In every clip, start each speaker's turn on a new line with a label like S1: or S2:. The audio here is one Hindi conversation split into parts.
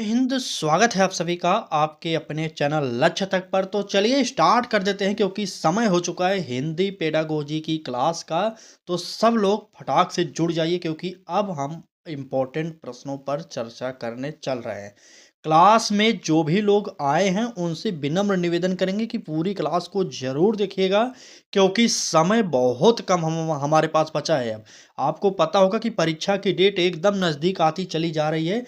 S1: हिंद। स्वागत है आप सभी का आपके अपने चैनल लक्ष्य तक पर। तो चलिए स्टार्ट कर देते हैं क्योंकि समय हो चुका है हिंदी पेडागोजी की क्लास का। तो सब लोग फटाक से जुड़ जाइए क्योंकि अब हम इम्पोर्टेंट प्रश्नों पर चर्चा करने चल रहे हैं। क्लास में जो भी लोग आए हैं उनसे विनम्र निवेदन करेंगे कि पूरी क्लास को जरूर देखिएगा क्योंकि समय बहुत कम हमारे पास बचा है। अब आपको पता होगा कि परीक्षा की डेट एकदम नज़दीक आती चली जा रही है,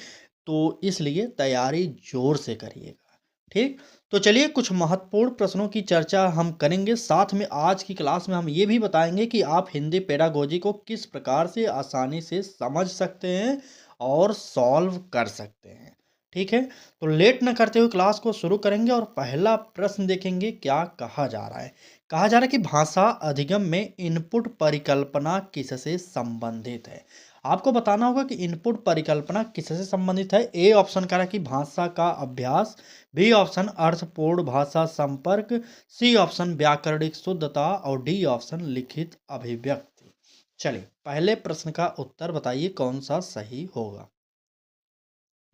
S1: तो इसलिए तैयारी जोर से करिएगा। ठीक। तो चलिए कुछ महत्वपूर्ण प्रश्नों की चर्चा हम करेंगे, साथ में आज की क्लास में हम ये भी बताएंगे कि आप हिंदी पेडागोजी को किस प्रकार से आसानी से समझ सकते हैं और सॉल्व कर सकते हैं। ठीक है। तो लेट न करते हुए क्लास को शुरू करेंगे और पहला प्रश्न देखेंगे क्या कहा जा रहा है। कहा जा रहा है कि भाषा अधिगम में इनपुट परिकल्पना किससे संबंधित है। आपको बताना होगा कि इनपुट परिकल्पना किससे संबंधित है। ए ऑप्शन कह रहा है कि भाषा का अभ्यास, बी ऑप्शन अर्थपूर्ण भाषा संपर्क, सी ऑप्शन व्याकरणिक शुद्धता और डी ऑप्शन लिखित अभिव्यक्ति। चलिए पहले प्रश्न का उत्तर बताइए कौन सा सही होगा।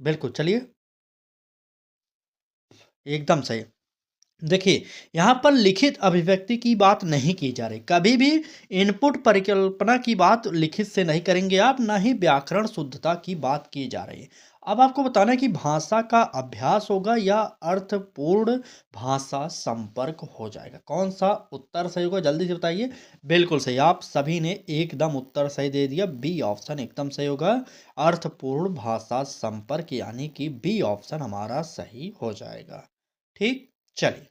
S1: बिल्कुल, चलिए एकदम सही। देखिए, यहाँ पर लिखित अभिव्यक्ति की बात नहीं की जा रही। कभी भी इनपुट परिकल्पना की बात लिखित से नहीं करेंगे आप, ना ही व्याकरण शुद्धता की बात की जा रही है। अब आपको बताना है कि भाषा का अभ्यास होगा या अर्थपूर्ण भाषा संपर्क हो जाएगा। कौन सा उत्तर सही होगा जल्दी से बताइए। बिल्कुल सही, आप सभी ने एकदम उत्तर सही दे दिया। बी ऑप्शन एकदम सही होगा, अर्थपूर्ण भाषा संपर्क, यानी कि बी ऑप्शन हमारा सही हो जाएगा। ठीक। चलिए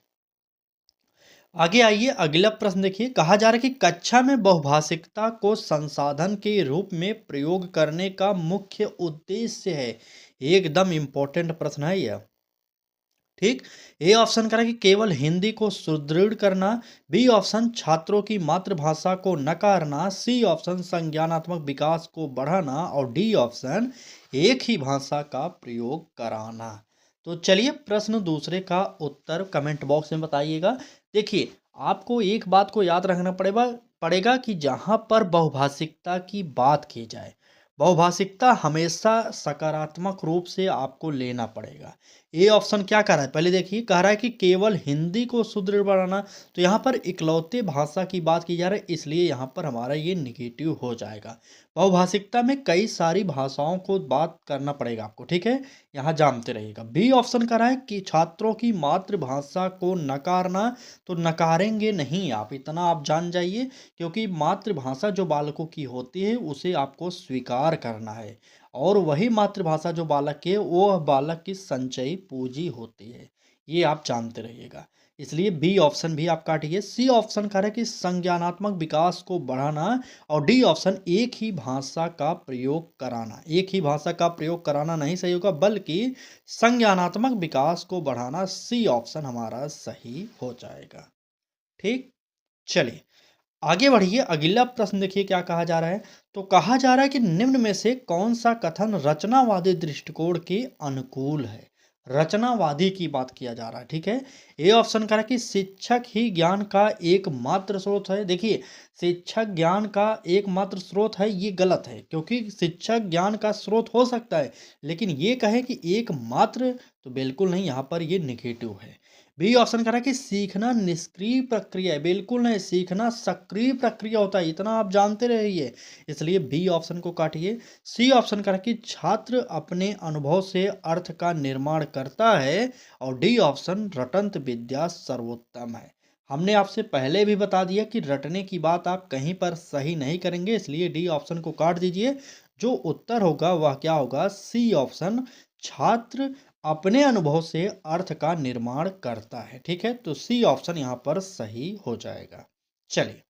S1: आगे आइए, अगला प्रश्न देखिए। कहा जा रहा है कि कक्षा में बहुभाषिकता को संसाधन के रूप में प्रयोग करने का मुख्य उद्देश्य है। एकदम इंपॉर्टेंट प्रश्न है यह। ठीक। ए ऑप्शन करें कि केवल हिंदी को सुदृढ़ करना, बी ऑप्शन छात्रों की मातृभाषा को नकारना, सी ऑप्शन संज्ञानात्मक विकास को बढ़ाना और डी ऑप्शन एक ही भाषा का प्रयोग कराना। तो चलिए प्रश्न दूसरे का उत्तर कमेंट बॉक्स में बताइएगा। देखिए, आपको एक बात को याद रखना पड़ेगा पड़ेगा कि जहाँ पर बहुभाषिकता की बात की जाए, बहुभाषिकता हमेशा सकारात्मक रूप से आपको लेना पड़ेगा। ए ऑप्शन क्या कह रहा है पहले देखिए, कह रहा है कि केवल हिंदी को सुदृढ़ बनाना, तो यहाँ पर इकलौते भाषा की बात की जा रही है, इसलिए यहाँ पर हमारा ये निगेटिव हो जाएगा। बहुभाषिकता में कई सारी भाषाओं को बात करना पड़ेगा आपको। ठीक है, यहाँ जानते रहिएगा। बी ऑप्शन कह रहा है कि छात्रों की मातृभाषा को नकारना, तो नकारेंगे नहीं आप, इतना आप जान जाइए, क्योंकि मातृभाषा जो बालकों की होती है उसे आपको स्वीकार करना है, और वही मातृभाषा जो बालक की है वो बालक की संचयी पूंजी होती है, ये आप जानते रहिएगा। इसलिए बी ऑप्शन भी आप काटिए। सी ऑप्शन कह रहा है कि संज्ञानात्मक विकास को बढ़ाना, और डी ऑप्शन एक ही भाषा का प्रयोग कराना। एक ही भाषा का प्रयोग कराना नहीं सही होगा, बल्कि संज्ञानात्मक विकास को बढ़ाना, सी ऑप्शन हमारा सही हो जाएगा। ठीक। चलिए आगे बढ़िए, अगला प्रश्न देखिए क्या कहा जा रहा है। तो कहा जा रहा है कि निम्न में से कौन सा कथन रचनावादी दृष्टिकोण के अनुकूल है। रचनावादी की बात किया जा रहा है। ठीक है। ए ऑप्शन कह रहा है कि शिक्षक ही ज्ञान का एकमात्र स्रोत है। देखिए, शिक्षक ज्ञान का एकमात्र स्रोत है, ये गलत है, क्योंकि शिक्षक ज्ञान का स्रोत हो सकता है, लेकिन ये कहे कि एकमात्र, तो बिल्कुल नहीं, यहाँ पर ये निगेटिव है। बी ऑप्शन कह रहा है कि सीखना निष्क्रिय प्रक्रिया है। बिल्कुल नहीं, सीखना सक्रिय प्रक्रिया होता है, इतना आप जानते रहिए, इसलिए बी ऑप्शन को काटिए। सी ऑप्शन कह रहा है कि छात्र अपने अनुभव से अर्थ का निर्माण करता है, और डी ऑप्शन रटंत विद्या सर्वोत्तम है। हमने आपसे पहले भी बता दिया कि रटने की बात आप कहीं पर सही नहीं करेंगे, इसलिए डी ऑप्शन को काट दीजिए। जो उत्तर होगा वह क्या होगा, सी ऑप्शन, छात्र अपने अनुभव से अर्थ का निर्माण करता है। ठीक है, तो सी ऑप्शन यहाँ पर सही हो जाएगा। चलिए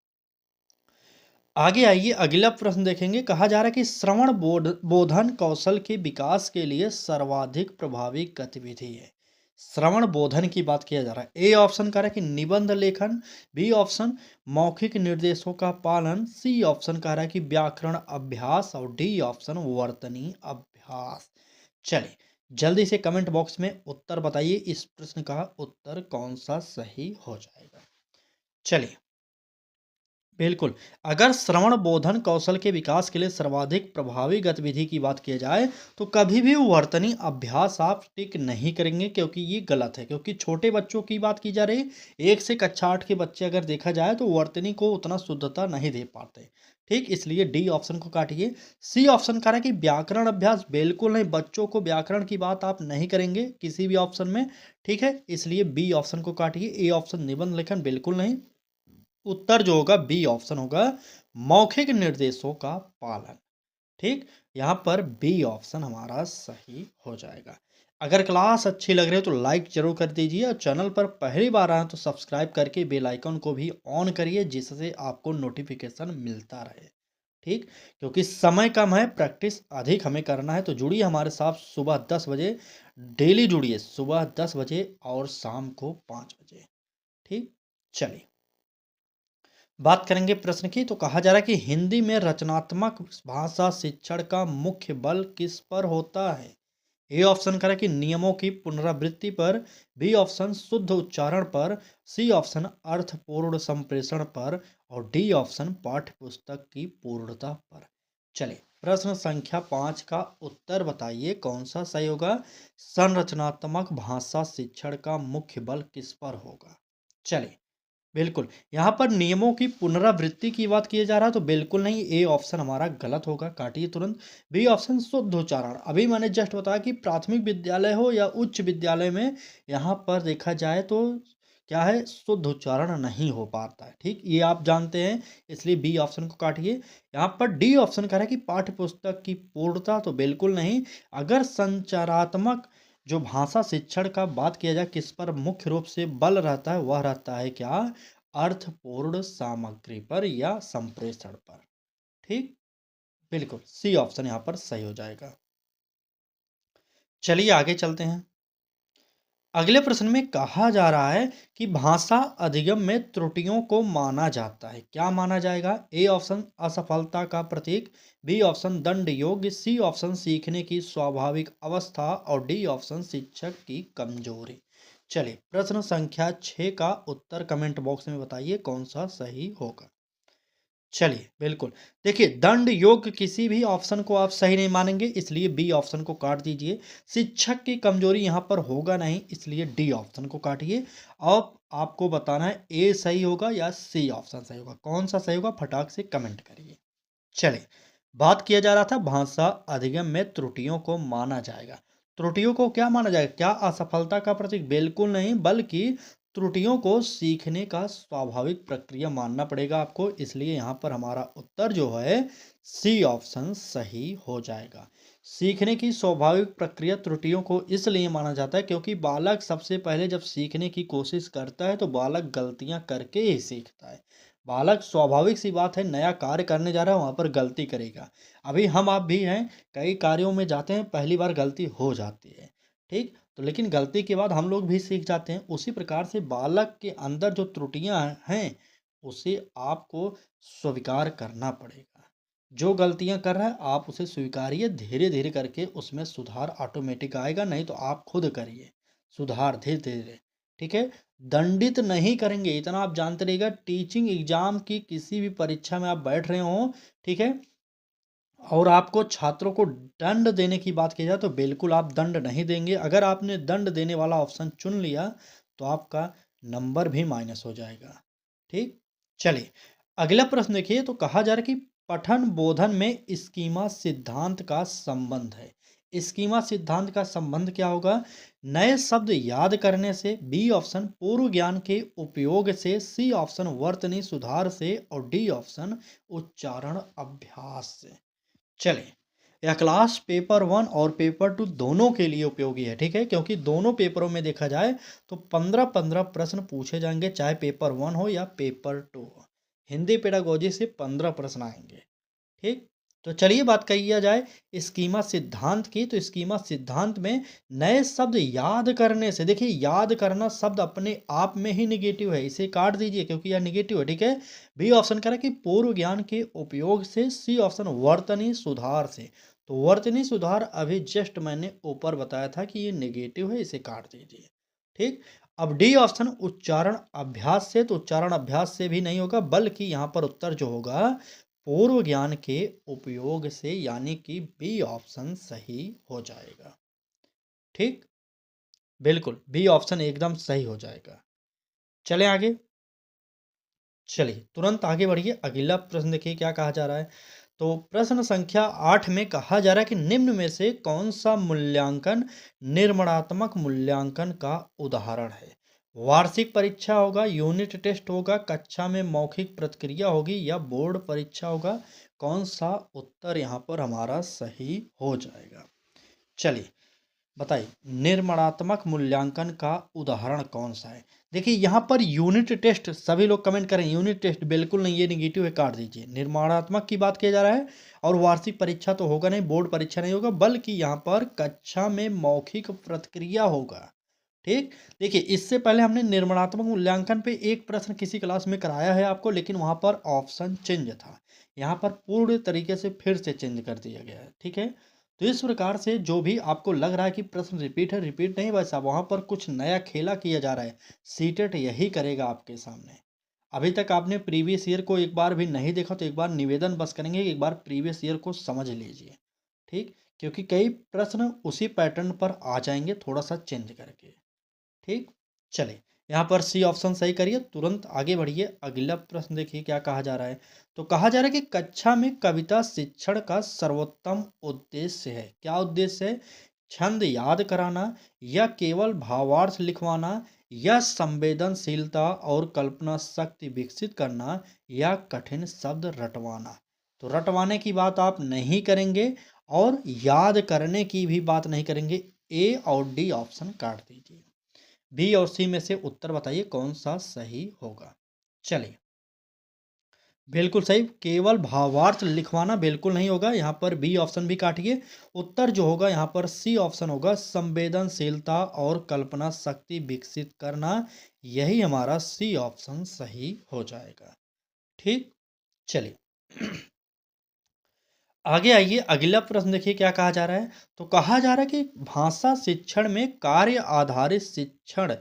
S1: आगे आइए, अगला प्रश्न देखेंगे। कहा जा रहा है कि श्रवण बोधन कौशल के विकास के लिए सर्वाधिक प्रभावी गतिविधि है। श्रवण बोधन की बात किया जा रहा है। ए ऑप्शन कह रहा है कि निबंध लेखन, बी ऑप्शन मौखिक निर्देशों का पालन, सी ऑप्शन कह रहा है कि व्याकरण अभ्यास, और डी ऑप्शन वर्तनी अभ्यास। चलिए जल्दी से कमेंट बॉक्स में उत्तर बताइए, इस प्रश्न का उत्तर कौन सा सही हो जाएगा। चलिए बिल्कुल। अगर श्रवण बोधन कौशल के विकास के लिए सर्वाधिक प्रभावी गतिविधि की बात की जाए, तो कभी भी वर्तनी अभ्यास आप टिक नहीं करेंगे, क्योंकि ये गलत है। क्योंकि छोटे बच्चों की बात की जा रही है, 1 से कक्षा 8 के बच्चे अगर देखा जाए तो वर्तनी को उतना शुद्धता नहीं दे पाते। ठीक, इसलिए डी ऑप्शन को काटिए। सी ऑप्शन कह रहा है कि व्याकरण अभ्यास बिल्कुल नहीं, बच्चों को व्याकरण की बात आप नहीं करेंगे किसी भी ऑप्शन में। ठीक है, इसलिए बी ऑप्शन को काटिए। ए ऑप्शन निबंध लेखन बिल्कुल नहीं। उत्तर जो होगा बी ऑप्शन होगा, मौखिक निर्देशों का पालन। ठीक, यहाँ पर बी ऑप्शन हमारा सही हो जाएगा। अगर क्लास अच्छी लग रही है तो लाइक जरूर कर दीजिए, और चैनल पर पहली बार आए तो सब्सक्राइब करके बेल आइकन को भी ऑन करिए, जिससे आपको नोटिफिकेशन मिलता रहे। ठीक, क्योंकि समय कम है, प्रैक्टिस अधिक हमें करना है। तो जुड़िए हमारे साथ सुबह 10 बजे, डेली जुड़िए सुबह 10 बजे और शाम को 5 बजे। ठीक, चलिए बात करेंगे प्रश्न की। तो कहा जा रहा है कि हिंदी में रचनात्मक भाषा शिक्षण का मुख्य बल किस पर होता है। ए ऑप्शन कह रहा है कि नियमों की पुनरावृत्ति पर, बी ऑप्शन शुद्ध उच्चारण पर, सी ऑप्शन अर्थपूर्ण संप्रेषण पर, और डी ऑप्शन पाठ्य पुस्तक की पूर्णता पर। चलिए प्रश्न संख्या 5 का उत्तर बताइए, कौन सा सही होगा। संरचनात्मक भाषा शिक्षण का मुख्य बल किस पर होगा। चलिए बिल्कुल, यहाँ पर नियमों की पुनरावृत्ति की बात किया जा रहा है, तो बिल्कुल नहीं, ए ऑप्शन हमारा गलत होगा, काटिए तुरंत। बी ऑप्शन शुद्ध उच्चारण, अभी मैंने जस्ट बताया कि प्राथमिक विद्यालय हो या उच्च विद्यालय में यहाँ पर देखा जाए तो क्या है, शुद्ध उच्चारण नहीं हो पाता है। ठीक, ये आप जानते हैं, इसलिए बी ऑप्शन को काटिए। यहाँ पर डी ऑप्शन कह रहा है कि पाठ्य पुस्तक की पूर्णता, तो बिल्कुल नहीं। अगर संचारात्मक जो भाषा शिक्षण का बात किया जाए, किस पर मुख्य रूप से बल रहता है, वह रहता है क्या, अर्थपूर्ण सामग्री पर या संप्रेषण पर। ठीक, बिल्कुल सी ऑप्शन यहाँ पर सही हो जाएगा। चलिए आगे चलते हैं। अगले प्रश्न में कहा जा रहा है कि भाषा अधिगम में त्रुटियों को माना जाता है, क्या माना जाएगा। ए ऑप्शन असफलता का प्रतीक, बी ऑप्शन दंड योग्य, सी ऑप्शन सीखने की स्वाभाविक अवस्था, और डी ऑप्शन शिक्षक की कमजोरी। चलिए प्रश्न संख्या 6 का उत्तर कमेंट बॉक्स में बताइए, कौन सा सही होगा। चलिए बिल्कुल, देखिए दंड योग्य किसी भी ऑप्शन को आप सही नहीं मानेंगे, इसलिए बी ऑप्शन को काट दीजिए। शिक्षक की कमजोरी यहाँ पर होगा नहीं, इसलिए डी ऑप्शन को काटिए। अब आपको बताना है ए सही होगा या सी ऑप्शन सही होगा, कौन सा सही होगा फटाक से कमेंट करिए। चलिए बात किया जा रहा था भाषा अधिगम में त्रुटियों को माना जाएगा। त्रुटियों को क्या माना जाएगा, क्या असफलता का प्रतीक, बिल्कुल नहीं, बल्कि त्रुटियों को सीखने का स्वाभाविक प्रक्रिया मानना पड़ेगा आपको। इसलिए यहाँ पर हमारा उत्तर जो है सी ऑप्शन सही हो जाएगा। सीखने की स्वाभाविक प्रक्रिया त्रुटियों को इसलिए माना जाता है क्योंकि बालक सबसे पहले जब सीखने की कोशिश करता है तो बालक गलतियां करके ही सीखता है। बालक स्वाभाविक सी बात है, नया कार्य करने जा रहा है, वहाँ पर गलती करेगा। अभी हम आप भी हैं, कई कार्यों में जाते हैं, पहली बार गलती हो जाती है। ठीक, तो लेकिन गलती के बाद हम लोग भी सीख जाते हैं। उसी प्रकार से बालक के अंदर जो त्रुटियां हैं, उसे आपको स्वीकार करना पड़ेगा। जो गलतियां कर रहा है आप उसे स्वीकारिए, धीरे धीरे करके उसमें सुधार ऑटोमेटिक आएगा, नहीं तो आप खुद करिए सुधार धीरे धीरे। ठीक है, दंडित नहीं करेंगे, इतना आप जानते रहिएगा। टीचिंग एग्जाम की किसी भी परीक्षा में आप बैठ रहे हो, ठीक है, और आपको छात्रों को दंड देने की बात की जाए तो बिल्कुल आप दंड नहीं देंगे। अगर आपने दंड देने वाला ऑप्शन चुन लिया तो आपका नंबर भी माइनस हो जाएगा। ठीक, चलिए अगला प्रश्न देखिए। तो कहा जा रहा है कि पठन बोधन में स्कीमा सिद्धांत का संबंध है। स्कीमा सिद्धांत का संबंध क्या होगा, नए शब्द याद करने से, बी ऑप्शन पूर्व ज्ञान के उपयोग से, सी ऑप्शन वर्तनी सुधार से, और डी ऑप्शन उच्चारण अभ्यास से। चलिए यह क्लास पेपर 1 और पेपर 2 दोनों के लिए उपयोगी है। ठीक है, क्योंकि दोनों पेपरों में देखा जाए तो 15-15 प्रश्न पूछे जाएंगे, चाहे पेपर 1 हो या पेपर 2 हो। हिंदी पेडागोजी से 15 प्रश्न आएंगे। ठीक, तो चलिए बात किया जाए स्कीमा सिद्धांत की। तो स्कीमा सिद्धांत में नए शब्द याद करने से, देखिए याद करना शब्द अपने आप में ही निगेटिव है, इसे काट दीजिए क्योंकि यह निगेटिव है। ठीक है, बी ऑप्शन कह रहा है कि पूर्व ज्ञान के उपयोग से, सी ऑप्शन वर्तनी सुधार से। तो वर्तनी सुधार अभी जस्ट मैंने ऊपर बताया था कि ये निगेटिव है, इसे काट दीजिए। ठीक। अब डी ऑप्शन उच्चारण अभ्यास से, तो उच्चारण अभ्यास से भी नहीं होगा, बल्कि यहाँ पर उत्तर जो होगा पूर्व ज्ञान के उपयोग से, यानी कि बी ऑप्शन सही हो जाएगा। ठीक, बिल्कुल बी ऑप्शन एकदम सही हो जाएगा। चलें आगे। चलिए तुरंत आगे बढ़िए, अगला प्रश्न देखिए क्या कहा जा रहा है। तो प्रश्न संख्या 8 में कहा जा रहा है कि निम्न में से कौन सा मूल्यांकन निर्माणात्मक मूल्यांकन का उदाहरण है। वार्षिक परीक्षा होगा, यूनिट टेस्ट होगा, कक्षा में मौखिक प्रतिक्रिया होगी, या बोर्ड परीक्षा होगा। कौन सा उत्तर यहाँ पर हमारा सही हो जाएगा। चलिए बताइए, निर्माणात्मक मूल्यांकन का उदाहरण कौन सा है। देखिए यहाँ पर यूनिट टेस्ट, सभी लोग कमेंट करें यूनिट टेस्ट बिल्कुल नहीं, ये निगेटिव है, काट दीजिए। निर्माणात्मक की बात किया जा रहा है, और वार्षिक परीक्षा तो होगा नहीं, बोर्ड परीक्षा नहीं होगा, बल्कि यहाँ पर कक्षा में मौखिक प्रतिक्रिया होगा। ठीक, देखिए इससे पहले हमने निर्माणात्मक मूल्यांकन पे एक प्रश्न किसी क्लास में कराया है आपको, लेकिन वहाँ पर ऑप्शन चेंज था, यहाँ पर पूर्ण तरीके से फिर से चेंज कर दिया गया है। ठीक है, तो इस प्रकार से जो भी आपको लग रहा है कि प्रश्न रिपीट है, रिपीट नहीं भाई साहब, वहाँ पर कुछ नया खेला किया जा रहा है। सीटेट यही करेगा आपके सामने। अभी तक आपने प्रीवियस ईयर को एक बार भी नहीं देखा, तो एक बार निवेदन बस करेंगे, एक बार प्रीवियस ईयर को समझ लीजिए। ठीक, क्योंकि कई प्रश्न उसी पैटर्न पर आ जाएंगे, थोड़ा सा चेंज करके। ठीक, चलिए यहाँ पर सी ऑप्शन सही करिए, तुरंत आगे बढ़िए। अगला प्रश्न देखिए क्या कहा जा रहा है। तो कहा जा रहा है कि कक्षा में कविता शिक्षण का सर्वोत्तम उद्देश्य है। क्या उद्देश्य है। छंद याद कराना, या केवल भावार्थ लिखवाना, या संवेदनशीलता और कल्पना शक्ति विकसित करना, या कठिन शब्द रटवाना। तो रटवाने की बात आप नहीं करेंगे, और याद करने की भी बात नहीं करेंगे। ए और डी ऑप्शन काट दीजिए। बी और सी में से उत्तर बताइए कौन सा सही होगा। चलिए बिल्कुल सही, केवल भावार्थ लिखवाना बिल्कुल नहीं होगा, यहाँ पर बी ऑप्शन भी काटिए। उत्तर जो होगा यहाँ पर सी ऑप्शन होगा, संवेदनशीलता और कल्पना शक्ति विकसित करना। यही हमारा सी ऑप्शन सही हो जाएगा। ठीक, चलिए आगे आइए, अगला प्रश्न देखिए क्या कहा जा रहा है। तो कहा जा रहा है कि भाषा शिक्षण में कार्य आधारित शिक्षण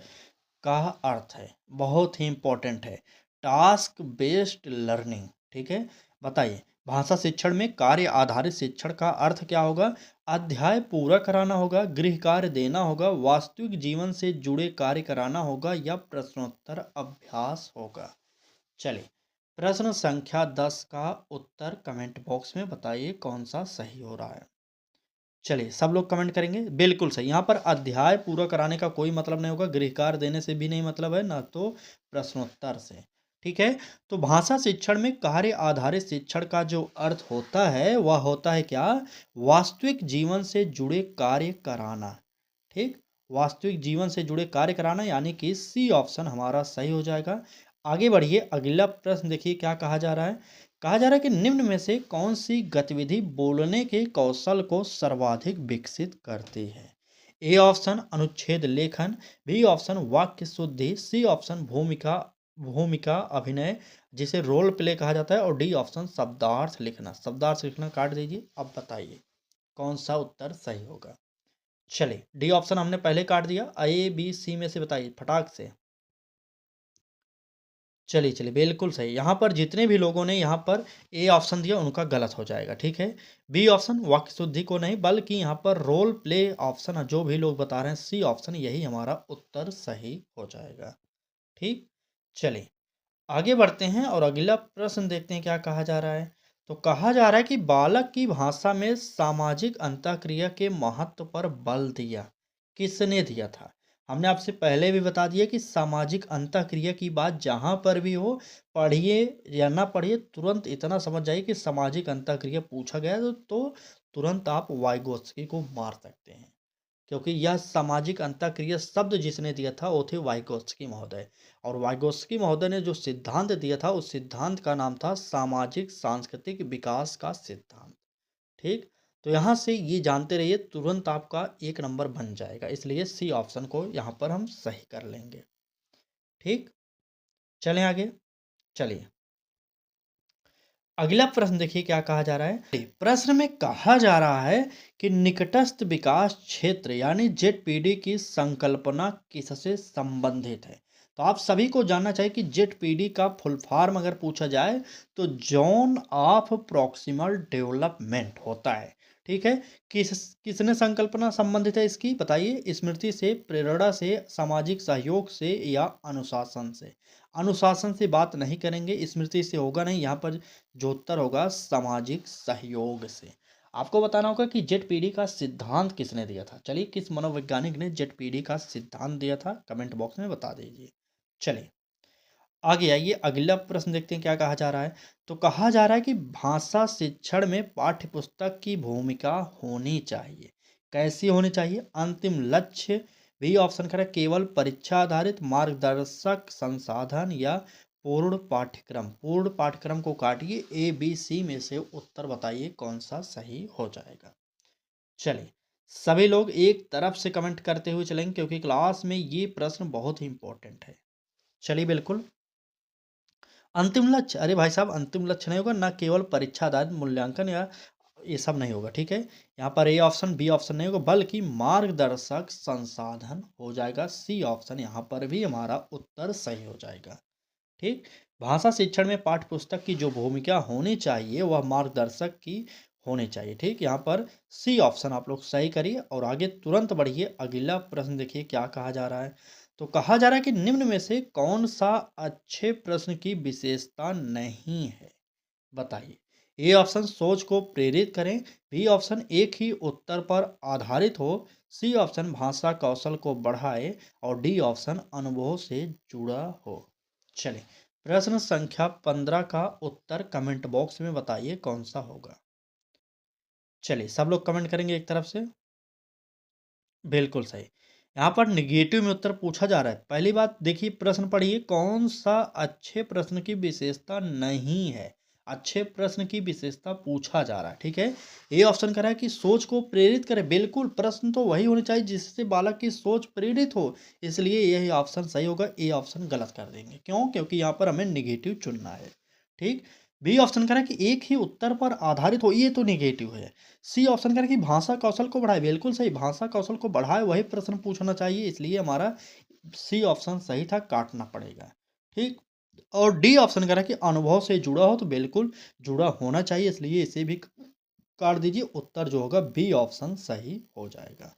S1: का अर्थ है, बहुत ही इंपॉर्टेंट है, टास्क बेस्ड लर्निंग। ठीक है, बताइए भाषा शिक्षण में कार्य आधारित शिक्षण का अर्थ क्या होगा। अध्याय पूरा कराना होगा, गृह कार्य देना होगा, वास्तविक जीवन से जुड़े कार्य कराना होगा, या प्रश्नोत्तर अभ्यास होगा। चलिए प्रश्न संख्या 10 का उत्तर कमेंट बॉक्स में बताइए कौन सा सही हो रहा है। चलिए सब लोग कमेंट करेंगे, बिल्कुल सही। यहाँ पर अध्याय पूरा कराने का कोई मतलब नहीं होगा, गृह कार्य देने से भी नहीं मतलब है, ना तो प्रश्नोत्तर से। ठीक है, तो भाषा शिक्षण में कार्य आधारित शिक्षण का जो अर्थ होता है वह होता है क्या। वास्तविक जीवन से जुड़े कार्य कराना। ठीक, वास्तविक जीवन से जुड़े कार्य कराना, यानी कि सी ऑप्शन हमारा सही हो जाएगा। आगे बढ़िए, अगला प्रश्न देखिए क्या कहा जा रहा है। कहा जा रहा है कि निम्न में से कौन सी गतिविधि बोलने के कौशल को सर्वाधिक विकसित करती है। ए ऑप्शन अनुच्छेद लेखन, बी ऑप्शन वाक्य शुद्धि, सी ऑप्शन भूमिका भूमिका अभिनय जिसे रोल प्ले कहा जाता है, और डी ऑप्शन शब्दार्थ लिखना। शब्दार्थ लिखना काट दीजिए। अब बताइए कौन सा उत्तर सही होगा। चलिए डी ऑप्शन हमने पहले काट दिया, ए बी सी में से बताइए फटाक से। चलिए चलिए बिल्कुल सही, यहाँ पर जितने भी लोगों ने यहाँ पर ए ऑप्शन दिया उनका गलत हो जाएगा। ठीक है, बी ऑप्शन वाक्य शुद्धि को नहीं, बल्कि यहाँ पर रोल प्ले ऑप्शन जो भी लोग बता रहे हैं, सी ऑप्शन यही हमारा उत्तर सही हो जाएगा। ठीक, चलिए आगे बढ़ते हैं और अगला प्रश्न देखते हैं क्या कहा जा रहा है। तो कहा जा रहा है कि बालक की भाषा में सामाजिक अंतःक्रिया के महत्व पर बल दिया, किसने दिया था। हमने आपसे पहले भी बता दिया कि सामाजिक अंतःक्रिया की बात जहाँ पर भी हो, पढ़िए या ना पढ़िए, तुरंत इतना समझ जाइए कि सामाजिक अंतःक्रिया पूछा गया तो तुरंत आप वाइगोत्स्की को मार सकते हैं, क्योंकि यह सामाजिक अंतःक्रिया शब्द जिसने दिया था वो थे वाइगोत्स्की महोदय। और वाइगोत्स्की महोदय ने जो सिद्धांत दिया था उस सिद्धांत का नाम था सामाजिक सांस्कृतिक विकास का सिद्धांत। ठीक, तो यहाँ से ये जानते रहिए, तुरंत आपका एक नंबर बन जाएगा, इसलिए सी ऑप्शन को यहाँ पर हम सही कर लेंगे। ठीक, चलें आगे। चलिए अगला प्रश्न देखिए क्या कहा जा रहा है। प्रश्न में कहा जा रहा है कि निकटस्थ विकास क्षेत्र यानी जेडपीडी की संकल्पना किससे संबंधित है। तो आप सभी को जानना चाहिए कि जेडपीडी का फुल फॉर्म अगर पूछा जाए तो जोन ऑफ प्रॉक्सिमल डेवलपमेंट होता है। ठीक है। किसने संकल्पना संबंधित है इसकी बताइए। स्मृति से, प्रेरणा से, सामाजिक सहयोग से या अनुशासन से। अनुशासन से बात नहीं करेंगे, स्मृति से होगा नहीं, यहाँ पर जो उत्तर होगा सामाजिक सहयोग से। आपको बताना होगा कि जेट पीढ़ी का सिद्धांत किसने दिया था। चलिए, किस मनोवैज्ञानिक ने जेट पीढ़ी का सिद्धांत दिया था, कमेंट बॉक्स में बता दीजिए। चलिए आगे आइए, अगला प्रश्न देखते हैं क्या कहा जा रहा है। तो कहा जा रहा है कि भाषा शिक्षण में पाठ्य पुस्तक की भूमिका होनी चाहिए। कैसी होनी चाहिए। अंतिम लक्ष्य, भी ऑप्शन करें केवल परीक्षा आधारित, मार्गदर्शक संसाधन या पूर्ण पाठ्यक्रम। पूर्ण पाठ्यक्रम को काटिए, ए बी सी में से उत्तर बताइए कौन सा सही हो जाएगा। चलिए, सभी लोग एक तरफ से कमेंट करते हुए चलेंगे क्योंकि क्लास में ये प्रश्न बहुत ही इंपॉर्टेंट है। चलिए बिल्कुल, अंतिम लक्ष्य, अरे भाई साहब अंतिम लक्ष्य नहीं होगा, ना केवल परीक्षा आधारित मूल्यांकन या ये सब नहीं होगा। ठीक है, यहाँ पर ए ऑप्शन बी ऑप्शन नहीं होगा बल्कि मार्गदर्शक संसाधन हो जाएगा। सी ऑप्शन यहाँ पर भी हमारा उत्तर सही हो जाएगा। ठीक, भाषा शिक्षण में पाठ्य पुस्तक की जो भूमिका होनी चाहिए वह मार्गदर्शक की होनी चाहिए। ठीक, यहाँ पर सी ऑप्शन आप लोग सही करिए और आगे तुरंत बढ़िए। अगला प्रश्न देखिए क्या कहा जा रहा है। तो कहा जा रहा है कि निम्न में से कौन सा अच्छे प्रश्न की विशेषता नहीं है, बताइए। ए ऑप्शन सोच को प्रेरित करें, बी ऑप्शन एक ही उत्तर पर आधारित हो, सी ऑप्शन भाषा कौशल को बढ़ाए और डी ऑप्शन अनुभव से जुड़ा हो। चलिए, प्रश्न संख्या 15 का उत्तर कमेंट बॉक्स में बताइए कौन सा होगा। चलिए, सब लोग कमेंट करेंगे एक तरफ से। बिल्कुल सही। यहाँ पर निगेटिव में उत्तर पूछा जा रहा है। पहली बात देखिए, प्रश्न पढ़िए, कौन सा अच्छे प्रश्न की विशेषता नहीं है। अच्छे प्रश्न की विशेषता पूछा जा रहा है। ठीक है, ए ऑप्शन कह रहा है कि सोच को प्रेरित करे। बिल्कुल, प्रश्न तो वही होने चाहिए जिससे बालक की सोच प्रेरित हो, इसलिए यही ऑप्शन सही होगा। ए ऑप्शन गलत कर देंगे, क्यों, क्योंकि यहाँ पर हमें निगेटिव चुनना है। ठीक, बी ऑप्शन कह रहा है कि एक ही उत्तर पर आधारित हो, ये तो निगेटिव है। सी ऑप्शन करें कि भाषा कौशल को बढ़ाए। बिल्कुल सही, भाषा कौशल को बढ़ाए वही प्रश्न पूछना चाहिए, इसलिए हमारा सी ऑप्शन सही था, काटना पड़ेगा। ठीक, और डी ऑप्शन करें कि अनुभव से जुड़ा हो, तो बिल्कुल जुड़ा होना चाहिए, इसलिए इसे भी काट दीजिए। उत्तर जो होगा बी ऑप्शन सही हो जाएगा।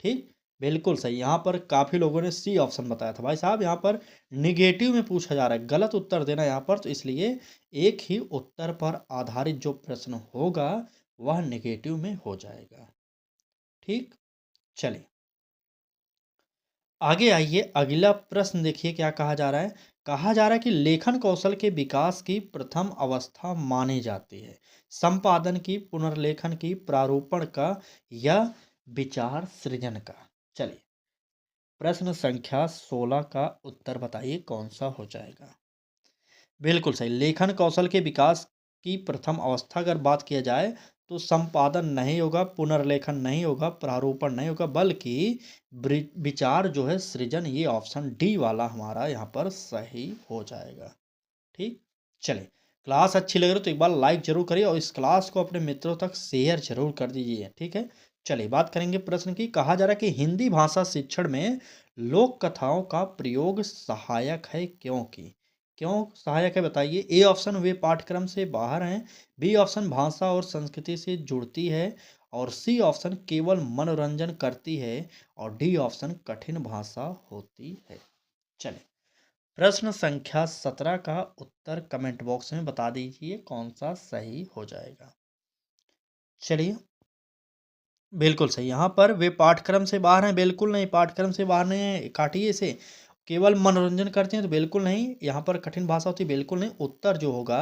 S1: ठीक, बिल्कुल सही। यहाँ पर काफ़ी लोगों ने सी ऑप्शन बताया था। भाई साहब यहाँ पर निगेटिव में पूछा जा रहा है, गलत उत्तर देना यहाँ पर, तो इसलिए एक ही उत्तर पर आधारित जो प्रश्न होगा वह निगेटिव में हो जाएगा। ठीक, चलिए आगे आइए, अगला प्रश्न देखिए क्या कहा जा रहा है। कहा जा रहा है कि लेखन कौशल के विकास की प्रथम अवस्था मानी जाती है संपादन की, पुनर्लेखन की, प्रारूपण का या विचार सृजन का। चलिए, प्रश्न संख्या 16 का उत्तर बताइए कौन सा हो जाएगा। बिल्कुल सही, लेखन कौशल के विकास की प्रथम अवस्था अगर बात किया जाए तो संपादन नहीं होगा, पुनर्लेखन नहीं होगा, प्रारूपण नहीं होगा, बल्कि विचार जो है सृजन, ये ऑप्शन डी वाला हमारा यहाँ पर सही हो जाएगा। ठीक, चलिए, क्लास अच्छी लग रही है तो एक बार लाइक जरूर करिए और इस क्लास को अपने मित्रों तक शेयर जरूर कर दीजिए। ठीक है, चलिए बात करेंगे प्रश्न की। कहा जा रहा है कि हिंदी भाषा शिक्षण में लोक कथाओं का प्रयोग सहायक है, क्योंकि क्यों सहायक है बताइए। ए ऑप्शन वे पाठ्यक्रम से बाहर हैं, बी ऑप्शन भाषा और संस्कृति से जुड़ती है और सी ऑप्शन केवल मनोरंजन करती है और डी ऑप्शन कठिन भाषा होती है। चलिए, प्रश्न संख्या 17 का उत्तर कमेंट बॉक्स में बता दीजिए कौन सा सही हो जाएगा। चलिए, बिल्कुल सही, यहाँ पर वे पाठ्यक्रम से बाहर हैं, बिल्कुल नहीं, पाठ्यक्रम से बाहर नहीं है, काटिए इसे। केवल मनोरंजन करते हैं तो बिल्कुल नहीं, यहाँ पर कठिन भाषा होती है, बिल्कुल नहीं। उत्तर जो होगा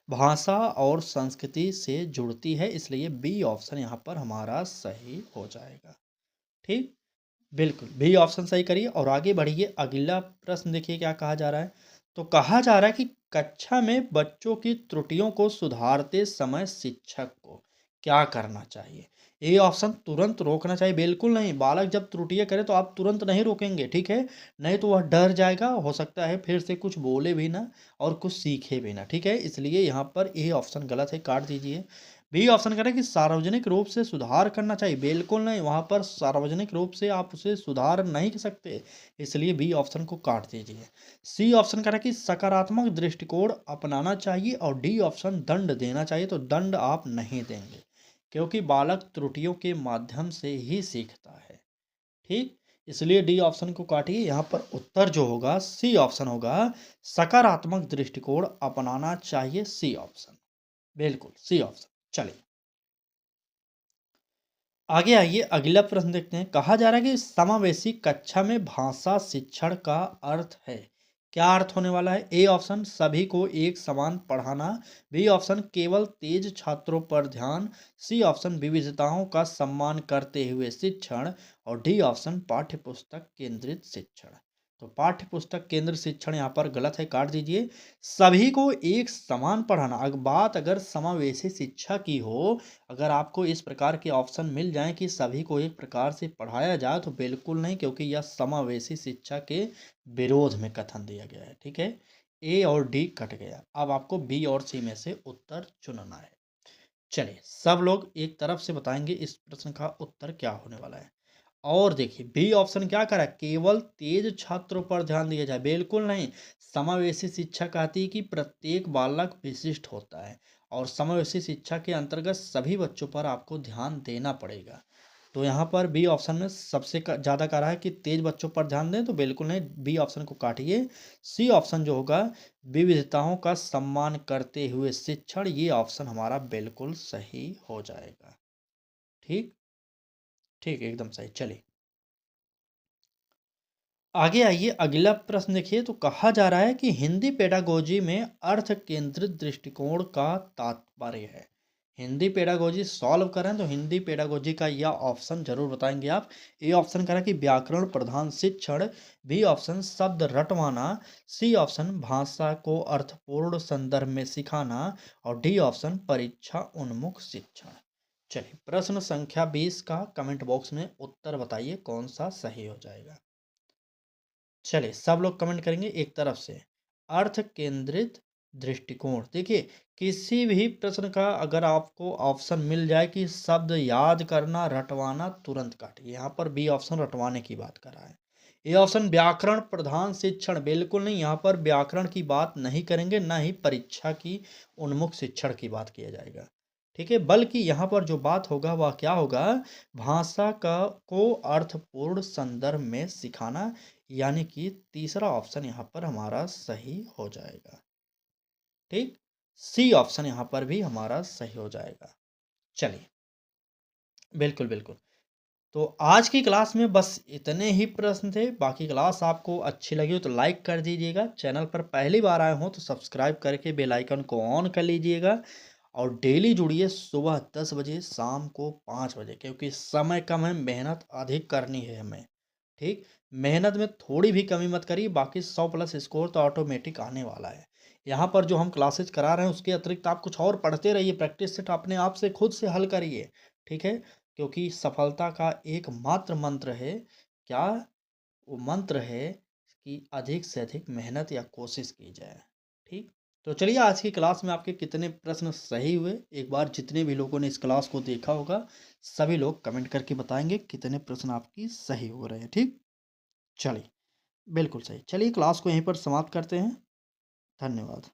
S1: भाषा और संस्कृति से जुड़ती है, इसलिए बी ऑप्शन यहाँ पर हमारा सही हो जाएगा। ठीक, बिल्कुल बी ऑप्शन सही करिए और आगे बढ़िए। अगला प्रश्न देखिए क्या कहा जा रहा है। तो कहा जा रहा है कि कक्षा में बच्चों की त्रुटियों को सुधारते समय शिक्षक को क्या करना चाहिए। ए ऑप्शन तुरंत रोकना चाहिए, बिल्कुल नहीं। बालक जब त्रुटियाँ करे तो आप तुरंत नहीं रोकेंगे, ठीक है? नहीं तो वह डर जाएगा, हो सकता है फिर से कुछ बोले भी ना और कुछ सीखे भी ना, ठीक है? इसलिए यहाँ पर ए ऑप्शन गलत है, काट दीजिए। बी ऑप्शन कह रहा है कि सार्वजनिक रूप से सुधार करना चाहिए, बिल्कुल नहीं। वहाँ पर सार्वजनिक रूप से आप उसे सुधार नहीं कर सकते, इसलिए बी ऑप्शन को काट दीजिए। सी ऑप्शन कह रहा है कि सकारात्मक दृष्टिकोण अपनाना चाहिए और डी ऑप्शन दंड देना चाहिए, तो दंड आप नहीं देंगे क्योंकि बालक त्रुटियों के माध्यम से ही सीखता है, ठीक? इसलिए डी ऑप्शन को काटिए। यहाँ पर उत्तर जो होगा सी ऑप्शन होगा, सकारात्मक दृष्टिकोण अपनाना चाहिए, सी ऑप्शन, बिल्कुल सी ऑप्शन। चलिए आगे आइए, अगला प्रश्न देखते हैं। कहा जा रहा है कि समावेशी कक्षा में भाषा शिक्षण का अर्थ है। क्या अर्थ होने वाला है? ए ऑप्शन सभी को एक समान पढ़ाना, बी ऑप्शन केवल तेज छात्रों पर ध्यान, सी ऑप्शन विविधताओं का सम्मान करते हुए शिक्षण और डी ऑप्शन पाठ्य पुस्तक केंद्रित शिक्षण। तो पाठ्य पुस्तक केंद्रित शिक्षण यहाँ पर गलत है, काट दीजिए। सभी को एक समान पढ़ाना, अगर समावेशी शिक्षा की हो, अगर आपको इस प्रकार के ऑप्शन मिल जाएं कि सभी को एक प्रकार से पढ़ाया जाए, तो बिल्कुल नहीं, क्योंकि यह समावेशी शिक्षा के विरोध में कथन दिया गया है, ठीक है? ए और डी कट गया, अब आपको बी और सी में से उत्तर चुनना है। चलिए सब लोग एक तरफ से बताएंगे इस प्रश्न का उत्तर क्या होने वाला है। और देखिए बी ऑप्शन क्या करा, केवल तेज छात्रों पर ध्यान दिया जाए, बिल्कुल नहीं। समावेशी शिक्षा कहती है कि प्रत्येक बालक विशिष्ट होता है और समावेशी शिक्षा के अंतर्गत सभी बच्चों पर आपको ध्यान देना पड़ेगा। तो यहाँ पर बी ऑप्शन में सबसे ज़्यादा कह रहा है कि तेज बच्चों पर ध्यान दें, तो बिल्कुल नहीं, बी ऑप्शन को काटिए। सी ऑप्शन जो होगा, विविधताओं का सम्मान करते हुए शिक्षण, ये ऑप्शन हमारा बिल्कुल सही हो जाएगा। ठीक, ठीक, एकदम सही। चलिए आगे आइए, अगला प्रश्न देखिए। तो कहा जा रहा है कि हिंदी पेडागोजी में अर्थ केंद्रित दृष्टिकोण का तात्पर्य है। हिंदी पेडागोजी सॉल्व करें तो हिंदी पेडागोजी का यह ऑप्शन जरूर बताएंगे आप। ए ऑप्शन कह रहा है कि व्याकरण प्रधान शिक्षण, बी ऑप्शन शब्द रटवाना, सी ऑप्शन भाषा को अर्थपूर्ण संदर्भ में सिखाना और डी ऑप्शन परीक्षा उन्मुख शिक्षण। चलिए प्रश्न संख्या 20 का कमेंट बॉक्स में उत्तर बताइए कौन सा सही हो जाएगा। चलिए सब लोग कमेंट करेंगे एक तरफ से। अर्थ केंद्रित दृष्टिकोण, देखिए किसी भी प्रश्न का अगर आपको ऑप्शन मिल जाए कि शब्द याद करना रटवाना, तुरंत काटिए। यहाँ पर बी ऑप्शन रटवाने की बात कर रहा है। ये ऑप्शन व्याकरण प्रधान शिक्षण, बिल्कुल नहीं, यहाँ पर व्याकरण की बात नहीं करेंगे, ना ही परीक्षा की उन्मुख शिक्षण की बात किया जाएगा, ठीक है? बल्कि यहाँ पर जो बात होगा वह क्या होगा, भाषा का को अर्थपूर्ण संदर्भ में सिखाना, यानी कि तीसरा ऑप्शन यहाँ पर हमारा सही हो जाएगा, ठीक? सी ऑप्शन यहाँ पर भी हमारा सही हो जाएगा। चलिए बिल्कुल बिल्कुल। तो आज की क्लास में बस इतने ही प्रश्न थे। बाकी क्लास आपको अच्छी लगी हो तो लाइक कर दीजिएगा, चैनल पर पहली बार आए हो तो सब्सक्राइब करके बेल आइकन को ऑन कर लीजिएगा और डेली जुड़िए सुबह 10 बजे, शाम को 5 बजे, क्योंकि समय कम है, मेहनत अधिक करनी है हमें, ठीक? मेहनत में थोड़ी भी कमी मत करिए, बाकी 100 प्लस स्कोर तो ऑटोमेटिक आने वाला है। यहाँ पर जो हम क्लासेज करा रहे हैं उसके अतिरिक्त आप कुछ और पढ़ते रहिए, प्रैक्टिस सेट अपने आप से खुद से हल करिए, ठीक है? क्योंकि सफलता का एकमात्र मंत्र है, क्या? वो मंत्र है कि अधिक से अधिक मेहनत या कोशिश की जाए, ठीक? तो चलिए आज की क्लास में आपके कितने प्रश्न सही हुए, एक बार जितने भी लोगों ने इस क्लास को देखा होगा सभी लोग कमेंट करके बताएंगे कितने प्रश्न आपकी सही हो रहे हैं, ठीक? चलिए बिल्कुल सही। चलिए क्लास को यहीं पर समाप्त करते हैं। धन्यवाद।